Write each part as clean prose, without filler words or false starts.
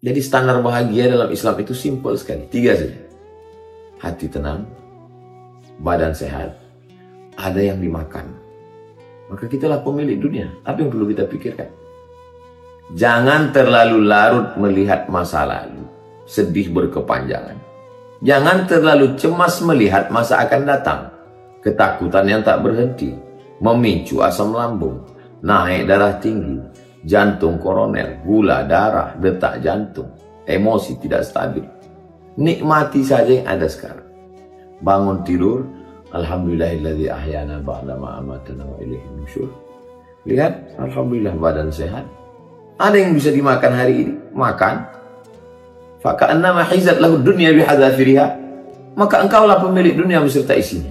Jadi standar bahagia dalam Islam itu simpel sekali. 3 saja. Hati tenang, badan sehat, ada yang dimakan. Maka kitalah pemilik dunia. Apa yang perlu kita pikirkan? Jangan terlalu larut melihat masa lalu, sedih berkepanjangan. Jangan terlalu cemas melihat masa akan datang. Ketakutan yang tak berhenti, memicu asam lambung, naik darah tinggi, jantung koroner, gula darah, detak jantung, emosi tidak stabil. Nikmati saja yang ada sekarang. Bangun tidur, alhamdulillahilladzi ahyana ba'da ma amatana wa ilaihi nusyur. Lihat, alhamdulillah badan sehat. Ada yang bisa dimakan hari ini, makan. Faka'annama hizat lahu dunya bihadzafiriha. Maka engkaulah pemilik dunia beserta isinya.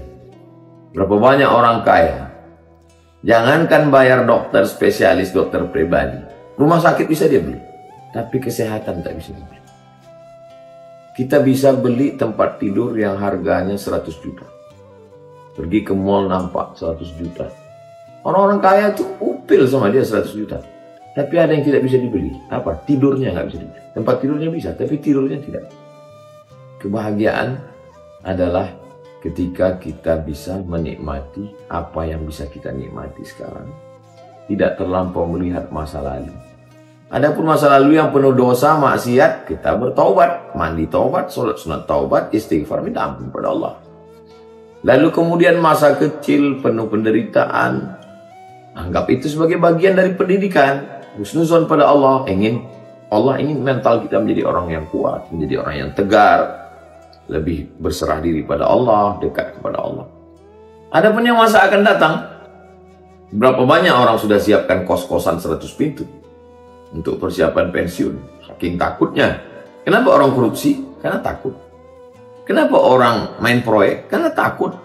Berapa banyak orang kaya, jangankan bayar dokter spesialis, dokter pribadi, rumah sakit bisa dia beli, tapi kesehatan tak bisa dibeli. Kita bisa beli tempat tidur yang harganya 100 juta. Pergi ke mall nampak 100 juta. Orang-orang kaya tuh upil sama dia 100 juta. Tapi ada yang tidak bisa dibeli. Apa? Tidurnya nggak bisa dibeli. Tempat tidurnya bisa, tapi tidurnya tidak. Kebahagiaan adalah ketika kita bisa menikmati apa yang bisa kita nikmati sekarang. Tidak terlampau melihat masa lalu. Adapun masa lalu yang penuh dosa, maksiat, kita bertaubat, mandi taubat, sholat sunat taubat, istighfar, minta ampun pada Allah. Lalu kemudian masa kecil penuh penderitaan, anggap itu sebagai bagian dari pendidikan. Husnuzon pada Allah, Allah ingin mental kita menjadi orang yang kuat, menjadi orang yang tegar, lebih berserah diri pada Allah, dekat kepada Allah. Adapun yang masa akan datang, berapa banyak orang sudah siapkan kos-kosan 100 pintu untuk persiapan pensiun, saking takutnya. Kenapa orang korupsi? Karena takut. Kenapa orang main proyek? Karena takut.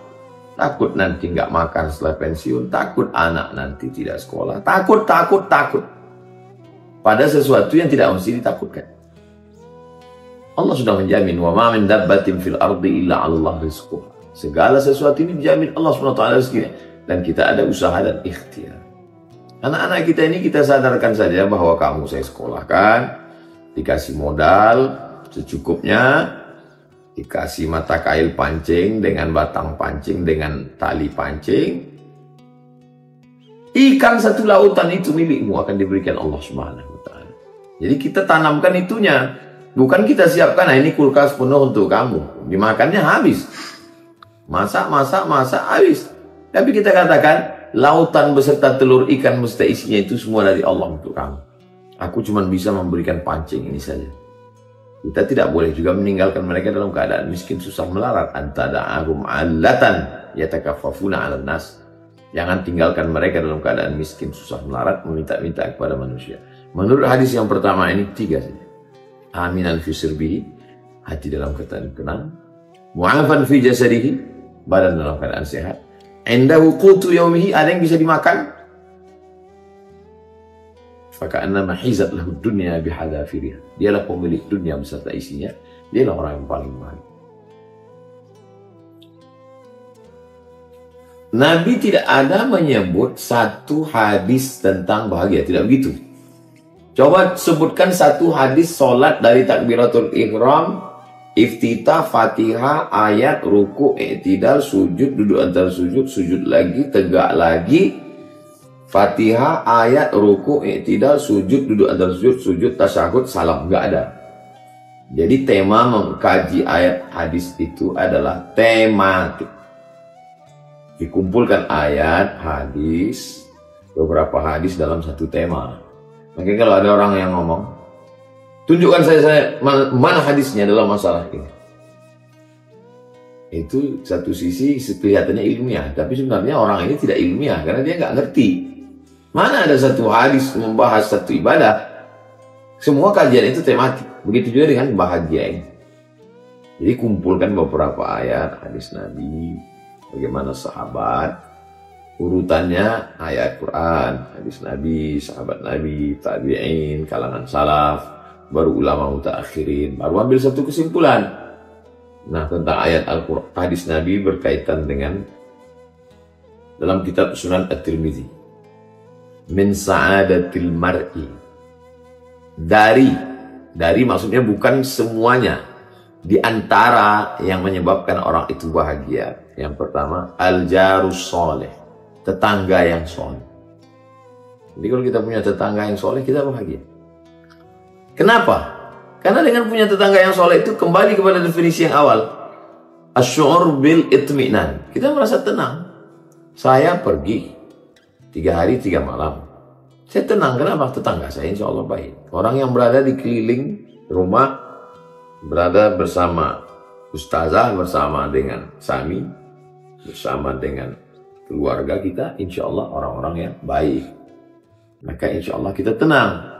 Takut nanti nggak makan setelah pensiun, takut anak nanti tidak sekolah, takut. Pada sesuatu yang tidak mesti ditakutkan. Allah sudah menjamin, wa ma min dabbatin fil ardi illa 'Allah rizquha. Segala sesuatu ini dijamin Allah SWT rezekinya, dan kita ada usaha dan ikhtiar. Anak-anak kita ini kita sadarkan saja bahwa kamu saya sekolahkan, dikasih modal secukupnya, dikasih mata kail pancing dengan batang pancing dengan tali pancing. Ikan satu lautan itu milikmu, akan diberikan Allah Subhanahu wa Ta'ala. Jadi kita tanamkan itunya, bukan kita siapkan, nah ini kulkas penuh untuk kamu, dimakannya habis, masak habis. Tapi kita katakan lautan beserta telur ikan beserta isinya itu semua dari Allah untuk kamu. Aku cuma bisa memberikan pancing ini saja. Kita tidak boleh juga meninggalkan mereka dalam keadaan miskin susah melarat. Antada'ahum 'allatan yatakaffafuna 'alan nas. Jangan tinggalkan mereka dalam keadaan miskin susah melarat meminta-minta kepada manusia. Menurut hadis yang pertama ini 3 saja. Aminan fi sirbihi, hati dalam keadaan tenang. Mu'afan fi jasadihi, badan dalam keadaan sehat. Indahu qutu yaumihi, ada yang bisa dimakan. Faka'annama hizat lahu dunya bihadzafiriha. Dialah pemilik dunia beserta isinya. Dialah orang yang paling bahagia. Nabi tidak ada menyebut satu hadis tentang bahagia, tidak begitu. Coba sebutkan satu hadis solat dari takbiratul ihram, iftitah, fatihah, ayat, ruku, i'tidal, sujud, duduk antara sujud, sujud lagi, tegak lagi, fatihah, ayat, ruku, i'tidal, sujud, duduk antara sujud, sujud, tasyahud, salam. Nggak ada. Jadi tema mengkaji ayat hadis itu adalah tematik. Dikumpulkan ayat, hadis, beberapa hadis dalam satu tema. Makanya kalau ada orang yang ngomong, tunjukkan saya mana hadisnya dalam masalah ini. Itu satu sisi kelihatannya ilmiah, tapi sebenarnya orang ini tidak ilmiah karena dia nggak ngerti. Mana ada satu hadis membahas satu ibadah. Semua kajian itu tematik. Begitu juga dengan bahagia ini. Jadi kumpulkan beberapa ayat hadis Nabi, bagaimana sahabat, urutannya ayat Quran, hadis Nabi, sahabat Nabi, tabi'in, kalangan salaf, baru ulama mutaakhirin, baru ambil satu kesimpulan. Nah, tentang ayat Al-Quran, hadis Nabi berkaitan dengan dalam kitab Sunan At-Tirmidzi, min sa'adatil mar'i, dari Dari maksudnya bukan semuanya. Di antara yang menyebabkan orang itu bahagia. Yang pertama, al-jarus soleh. Tetangga yang soleh. Jadi kalau kita punya tetangga yang soleh, kita bahagia. Kenapa? Karena dengan punya tetangga yang soleh itu kembali kepada definisi yang awal. Asy'ur bil itminan. Kita merasa tenang. Saya pergi 3 hari 3 malam. Saya tenang. Kenapa? Tetangga saya insya Allah baik. Orang yang berada di keliling rumah, berada bersama ustazah, bersama dengan Sami, bersama dengan keluarga kita, insya Allah orang-orang yang baik. Maka insya Allah kita tenang.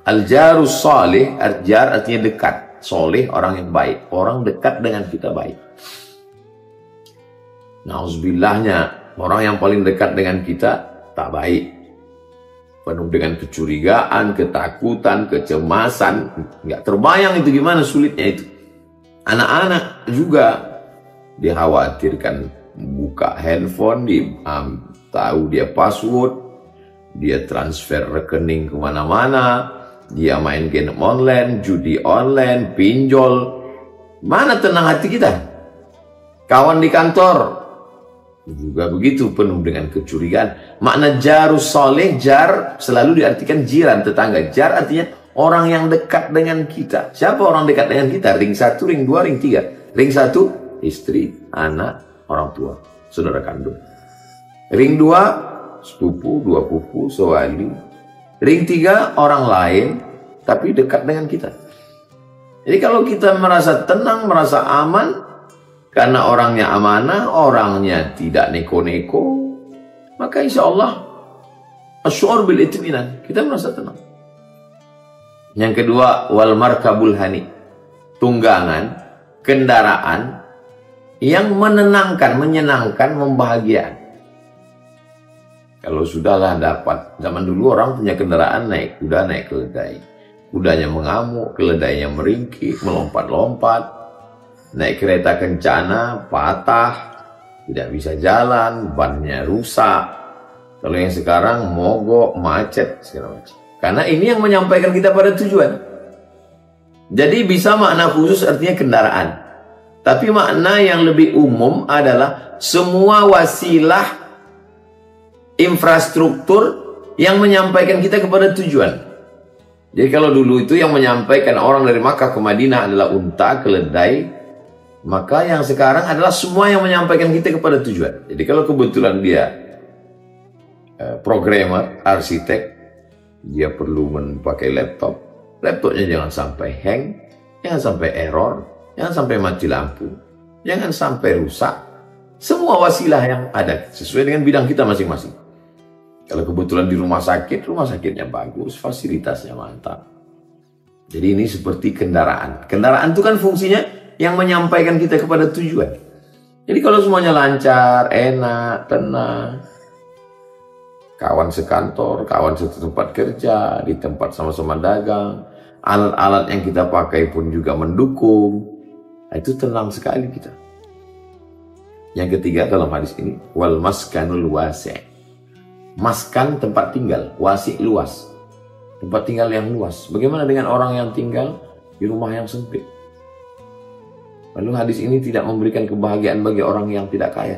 Al-jarus salih, jar artinya dekat. Soleh orang yang baik. Orang dekat dengan kita baik. Naudzubillahnya, orang yang paling dekat dengan kita tak baik. Penuh dengan kecurigaan, ketakutan, kecemasan. Nggak terbayang itu gimana sulitnya itu. Anak-anak juga dikhawatirkan buka handphone, tahu dia password, dia transfer rekening kemana-mana, dia main game online, judi online, pinjol. Mana tenang hati kita? Kawan di kantor juga begitu, penuh dengan kecurigaan. Makna jarus soleh, jar selalu diartikan jiran, tetangga. Jar artinya orang yang dekat dengan kita. Siapa orang dekat dengan kita? Ring 1, ring 2, ring 3. Ring 1, istri, anak, orang tua, saudara kandung. Ring 2, sepupu, 2 pupu, sewali. Ring 3, orang lain, tapi dekat dengan kita. Jadi kalau kita merasa tenang, merasa aman, karena orangnya amanah, orangnya tidak neko-neko, maka insya Allah asy'ur bil itminan, kita merasa tenang. Yang kedua, wal markabul hani, tunggangan, kendaraan yang menenangkan, menyenangkan, membahagiakan. Kalau sudahlah dapat, zaman dulu orang punya kendaraan naik kuda, naik keledai. Kudanya mengamuk, keledainya meringkik, melompat-lompat. Naik kereta kencana, patah, tidak bisa jalan, bannya rusak. Kalau yang sekarang mogok, macet, segala macam. Karena ini yang menyampaikan kita pada tujuan. Jadi bisa makna khusus artinya kendaraan. Tapi makna yang lebih umum adalah semua wasilah infrastruktur yang menyampaikan kita kepada tujuan. Jadi kalau dulu itu yang menyampaikan orang dari Makkah ke Madinah adalah unta, keledai, maka yang sekarang adalah semua yang menyampaikan kita kepada tujuan. Jadi kalau kebetulan dia programmer, arsitek, dia perlu memakai laptop. Laptopnya jangan sampai hang, jangan sampai error, jangan sampai mati lampu, jangan sampai rusak. Semua wasilah yang ada sesuai dengan bidang kita masing-masing. Kalau kebetulan di rumah sakit, rumah sakitnya bagus, fasilitasnya mantap. Jadi ini seperti kendaraan. Kendaraan itu kan fungsinya yang menyampaikan kita kepada tujuan. Jadi kalau semuanya lancar, enak, tenang, kawan sekantor, kawan satu tempat kerja, di tempat sama-sama dagang, alat-alat yang kita pakai pun juga mendukung, itu tenang sekali kita. Yang ketiga dalam hadis ini, wal maskanul wasi'. Maskan tempat tinggal, wasi' luas. Tempat tinggal yang luas. Bagaimana dengan orang yang tinggal di rumah yang sempit? Lalu hadis ini tidak memberikan kebahagiaan bagi orang yang tidak kaya.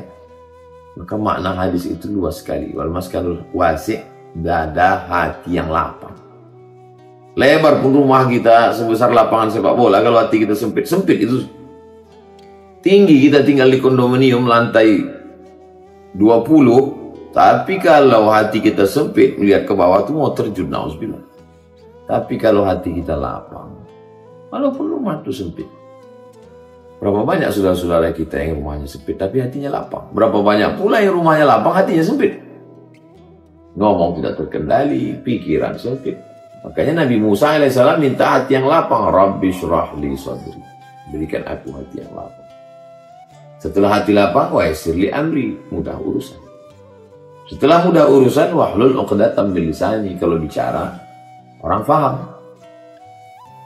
Maka makna hadis itu luas sekali. Wal maskanul wasi', dada hati yang lapang. Lebar pun rumah kita sebesar lapangan sepak bola, kalau hati kita sempit, sempit itu. Tinggi kita tinggal di kondominium lantai 20, tapi kalau hati kita sempit, melihat ke bawah itu mau terjun, nauzubillah. Tapi kalau hati kita lapang, walaupun rumah itu sempit. Berapa banyak saudara-saudara kita yang rumahnya sempit tapi hatinya lapang. Berapa banyak pula yang rumahnya lapang hatinya sempit. Ngomong tidak terkendali, pikiran sempit. Makanya Nabi Musa AS minta hati yang lapang. Rabbi syrah li sadri. Berikan aku hati yang lapang. Setelah hati lapang, wa yassir li amri. Mudah urusan. Setelah mudah urusan, wahlul 'uqdatam min lisani. Kalau bicara, orang paham.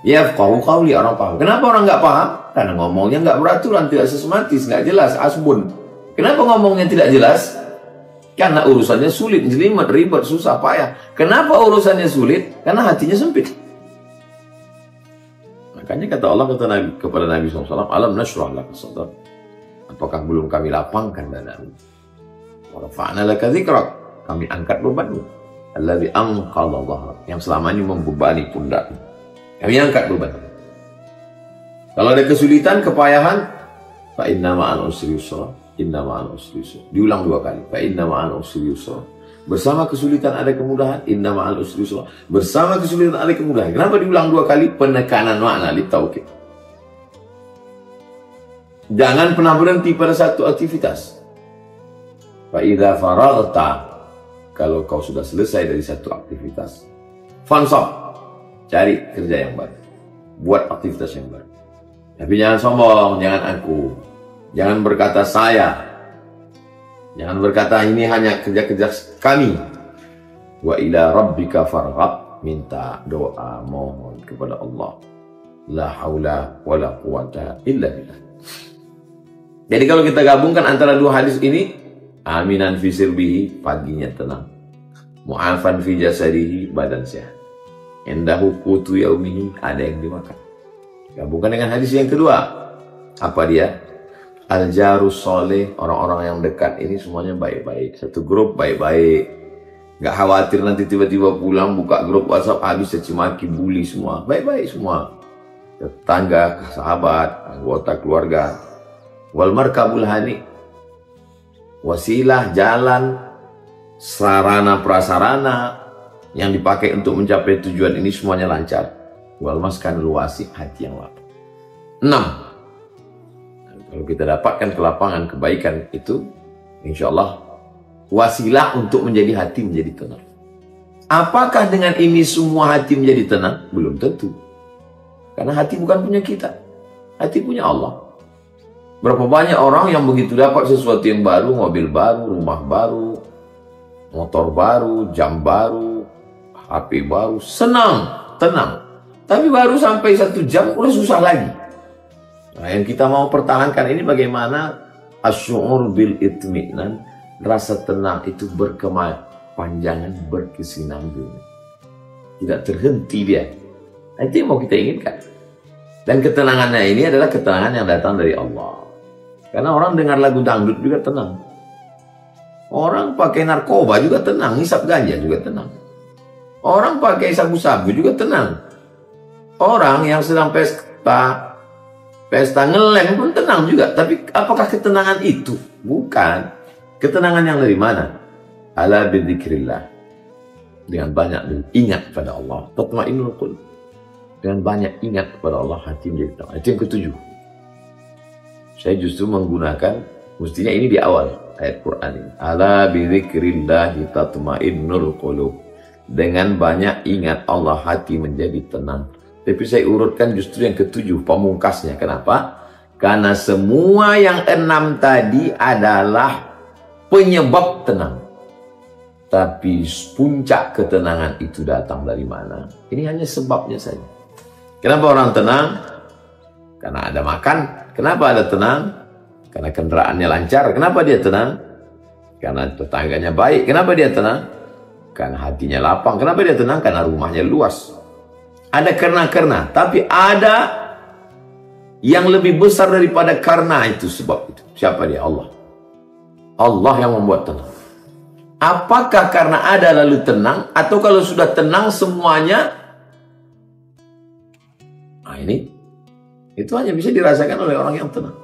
Yafqahu qawli, orang paham. Kenapa orang nggak paham? Karena ngomongnya nggak beraturan, tidak sistematis, nggak jelas, asbun. Kenapa ngomongnya tidak jelas? Karena urusannya sulit, jelimet, ribet, susah, payah. Kenapa urusannya sulit? Karena hatinya sempit. Makanya kata Allah kepada Nabi SAW, alam nashrah laka sadrak. Apakah belum kami lapangkan dadamu? Wa rafa'na laka dzikrak. Kami angkat bebanmu. Alladzi anqadha dhahrak. Yang selama ini membebani pundakmu. Kami angkat beban. Kalau ada kesulitan, kepayahan, fa inna ma'al usri yusra. Inna ma'al usri yusra. Diulang 2 kali. Fa inna ma'al usri yusra. Bersama kesulitan ada kemudahan. Inna ma'al usri yusra. Bersama kesulitan ada kemudahan. Kenapa diulang 2 kali? Penekanan makna li taukid. Jangan pernah berhenti pada satu aktivitas. Fa idza faraghta, kalau kau sudah selesai dari satu aktivitas, fansab, cari kerja yang baru. Buat aktivitas yang baru. Tapi jangan sombong, jangan aku. Jangan berkata saya. Jangan berkata ini hanya kerja-kerja kami. Wa ila rabbika farghab, minta doa, mohon kepada Allah. La haula wala quwata illa billah. Jadi kalau kita gabungkan antara 2 hadis ini, aminan fi sirbihi, paginya tenang. Mu'afan fi jasadihi, badan sehat. Indahu qutu yaumihi, ada yang dimakan. Gabungkan dengan hadis yang kedua. Apa dia? Al-jarus soleh, orang-orang yang dekat ini semuanya baik-baik. Satu grup baik-baik. Gak khawatir nanti tiba-tiba pulang buka grup WhatsApp habis cacimaki, bully semua. Baik-baik semua. Tetangga, sahabat, anggota keluarga. Wal markabul hani. Wasilah, jalan, sarana prasarana yang dipakai untuk mencapai tujuan ini semuanya lancar. Wal maskanul wasi, hati yang lapang. 6. Kalau kita dapatkan kelapangan, kebaikan itu, insya Allah wasilah untuk menjadi hati menjadi tenang. Apakah dengan ini semua hati menjadi tenang? Belum tentu. Karena hati bukan punya kita. Hati punya Allah. Berapa banyak orang yang begitu dapat sesuatu yang baru, mobil baru, rumah baru, motor baru, jam baru, HP baru, senang, tenang. Tapi baru sampai 1 jam udah susah lagi. Nah, yang kita mau pertahankan ini bagaimana asy'ur bil itminan, rasa tenang itu berkepanjangan, berkesinambungan. Tidak terhenti dia. Nah, itu yang mau kita inginkan. Dan ketenangannya ini adalah ketenangan yang datang dari Allah. Karena orang dengar lagu dangdut juga tenang. Orang pakai narkoba juga tenang, hisap ganja juga tenang. Orang pakai sabu-sabu juga tenang. Orang yang sedang pesta ngelem pun tenang juga. Tapi apakah ketenangan itu? Bukan. Ketenangan yang dari mana? Ala bidzikrillah. Dengan banyak ingat pada Allah. Tatma'innul qulub. Dengan banyak ingat kepada Allah, hati menjadi tenang. Itu yang ke-7. Saya justru menggunakan, mestinya ini di awal ayat Quran ini. Ala bidzikrillah tatma'innul qulub. Dengan banyak ingat Allah, hati menjadi tenang. Tapi saya urutkan justru yang ke-7, pamungkasnya. Kenapa? Karena semua yang 6 tadi adalah penyebab tenang. Tapi puncak ketenangan itu datang dari mana? Ini hanya sebabnya saja. Kenapa orang tenang? Karena ada makan. Kenapa ada tenang? Karena kendaraannya lancar. Kenapa dia tenang? Karena tetangganya baik. Kenapa dia tenang? Karena hatinya lapang. Kenapa dia tenang? Karena rumahnya luas. Ada karena, tapi ada yang lebih besar daripada karena itu, sebab itu. Siapa dia? Allah. Allah yang membuat tenang. Apakah karena ada lalu tenang, atau kalau sudah tenang semuanya? Nah ini, itu hanya bisa dirasakan oleh orang yang tenang.